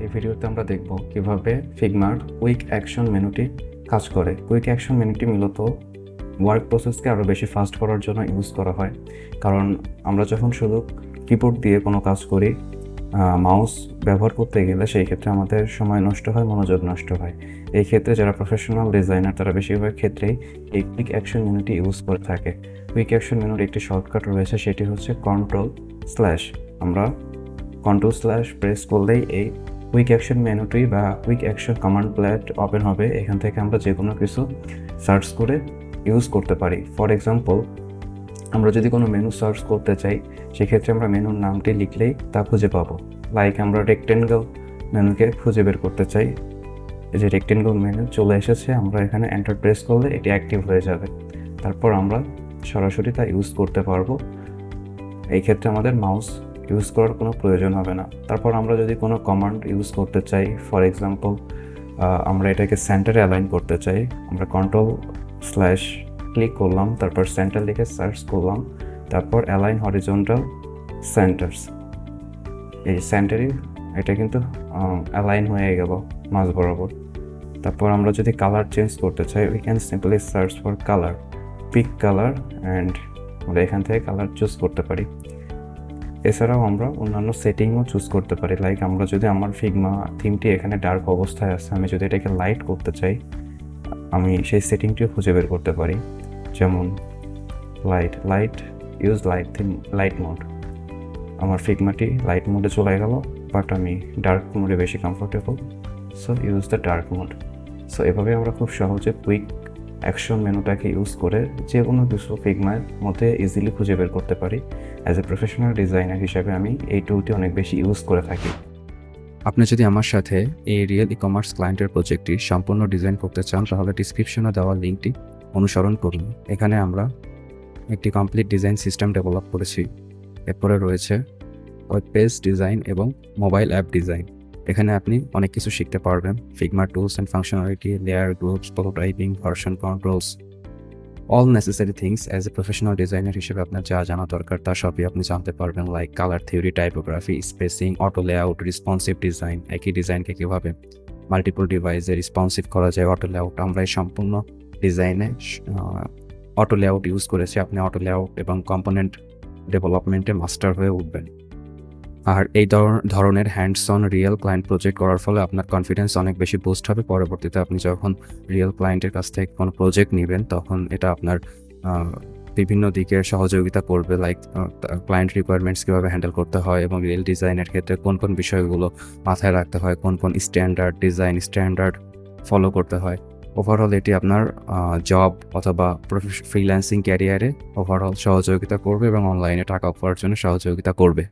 এই ভিডিওতে আমরা দেখব কিভাবে ফিগমার কুইক অ্যাকশন মেনুটি কাজ করে। কুইক অ্যাকশন মেনুটি মূলত ওয়ার্ক প্রসেসকে আরও বেশি ফাস্ট করার জন্য ইউজ করা হয়, কারণ আমরা যখন শুধু কিবোর্ড দিয়ে কোনো কাজ করি, মাউস ব্যবহার করতে গেলে সেই ক্ষেত্রে আমাদের সময় নষ্ট হয়, মনোযোগ নষ্ট হয়। এই ক্ষেত্রে যারা প্রফেশনাল ডিজাইনার তারা বেশিরভাগ ক্ষেত্রেই এই কুইক অ্যাকশন মেনুটি ইউজ করে থাকে। কুইক অ্যাকশন মেনুর একটি শর্টকাট রয়েছে, সেটি হচ্ছে কন্ট্রোল/। আমরা কন্ট্রোল/ প্রেস করলেই এই কুইক অ্যাকশন মেনুটি বা quick action command plate open হবে। এখান থেকে আমরা যে কোনো কিছু সার্চ করে ইউজ করতে পারি। ফর এক্সাম্পল, আমরা যদি কোনো মেনু সার্চ করতে চাই, সেক্ষেত্রে আমরা মেনুর নামটি লিখলেই তা খুঁজে পাবো। লাইক আমরা রেক্টেঙ্গল মেনুকে খুঁজে বের করতে চাই, এই যে রেক্টেঙ্গল মেনু চলে এসেছে, আমরা এখানে এন্টার প্রেস করলে এটি অ্যাক্টিভ হয়ে যাবে। তারপর আমরা সরাসরি তা ইউজ করতে পারবো। এই ক্ষেত্রে আমাদের মাউস ইউজ করার কোনো প্রয়োজন হবে না। তারপর আমরা যদি কোনো কমান্ড ইউজ করতে চাই, ফর এক্সাম্পল আমরা এটাকে সেন্টারে অ্যালাইন করতে চাই, আমরা কন্ট্রোল/ ক্লিক করলাম, তারপর সেন্টার লিখে সার্চ করলাম, তারপর অ্যালাইন হরিজন্টাল সেন্টার্স। এই সেন্টারই এটা কিন্তু অ্যালাইন হয়ে গেল মাঝ বরাবর। তারপর আমরা যদি কালার চেঞ্জ করতে চাই, we can simply search for colour, pick colour, and আমরা এখান থেকে কালার চুজ করতে পারি। এছাড়াও আমরা অন্যান্য সেটিংও চুজ করতে পারি। লাইক আমরা যদি আমার ফিগমা থিমটি এখানে ডার্ক অবস্থায় আছে, আমি যদি এটাকে লাইট করতে চাই, আমি সেই সেটিংটিও খুঁজে বের করতে পারি। যেমন লাইট মোড, আমার ফিগমাটি লাইট মোডে চলে গেল, বাট আমি ডার্ক মোডে বেশি comfortable, so use the dark mode. So এভাবে আমরা খুব সহজে কুইক অ্যাকশন মেনুটাকে ইউজ করে যে কোনো কিছু ফিগমার মধ্যে ইজিলি খুঁজে বের করতে পারি। অ্যাজ এ প্রফেশনাল ডিজাইনার হিসেবে আমি এই টুলটি অনেক বেশি ইউজ করে থাকি। আপনি যদি আমার সাথে এই রিয়েল ই-কমার্স ক্লায়েন্টের প্রজেক্টটি সম্পূর্ণ ডিজাইন করতে চান, তাহলে ডিসক্রিপশনে দেওয়া লিঙ্কটি অনুসরণ করুন। এখানে আমরা একটি কমপ্লিট ডিজাইন সিস্টেম ডেভেলপ করেছি। এরপরে রয়েছে ওয়েব পেজ ডিজাইন এবং মোবাইল অ্যাপ ডিজাইন। এখানে আপনি অনেক কিছু শিখতে পারবেন: ফিগমার tools and functionality, layer groups, prototyping, version controls, all necessary things. As a professional designer হিসেবে আপনার যা জানা দরকার তা সবই আপনি জানতে পারবেন। Like colour theory, typography, spacing, auto layout, responsive design, একই ডিজাইনকে কীভাবে মাল্টিপল ডিভাইসে রেসপন্সিভ করা যায়, অটো লেআউট। আমরা এই সম্পূর্ণ ডিজাইনে অটো লেআউট ইউজ করেছি। আপনি অটো লেআউট এবং কম্পোনেন্ট ডেভেলপমেন্টে মাস্টার হয়ে উঠবেন। আর এই ধরনের hands on real client project করার ফলে আপনার কনফিডেন্স অনেক বেশি বুস্ট হবে। পরবর্তীতে আপনি যখন রিয়েল ক্লায়েন্টের কাছ থেকে কোনো প্রজেক্ট নেবেন, তখন এটা আপনার বিভিন্ন দিকে সহযোগিতা করবে। লাইক ক্লায়েন্ট রিকোয়ারমেন্টস কীভাবে হ্যান্ডেল করতে হয় এবং রিয়েল ডিজাইনের ক্ষেত্রে কোন কোন বিষয়গুলো মাথায় রাখতে হয়, কোন কোন ডিজাইন স্ট্যান্ডার্ড ফলো করতে হয়। ওভারঅল এটি আপনার জব অথবা ফ্রিল্যান্সিং ক্যারিয়ারে ওভারঅল সহযোগিতা করবে এবং অনলাইনে টাকা পাওয়ার জন্য সহযোগিতা করবে।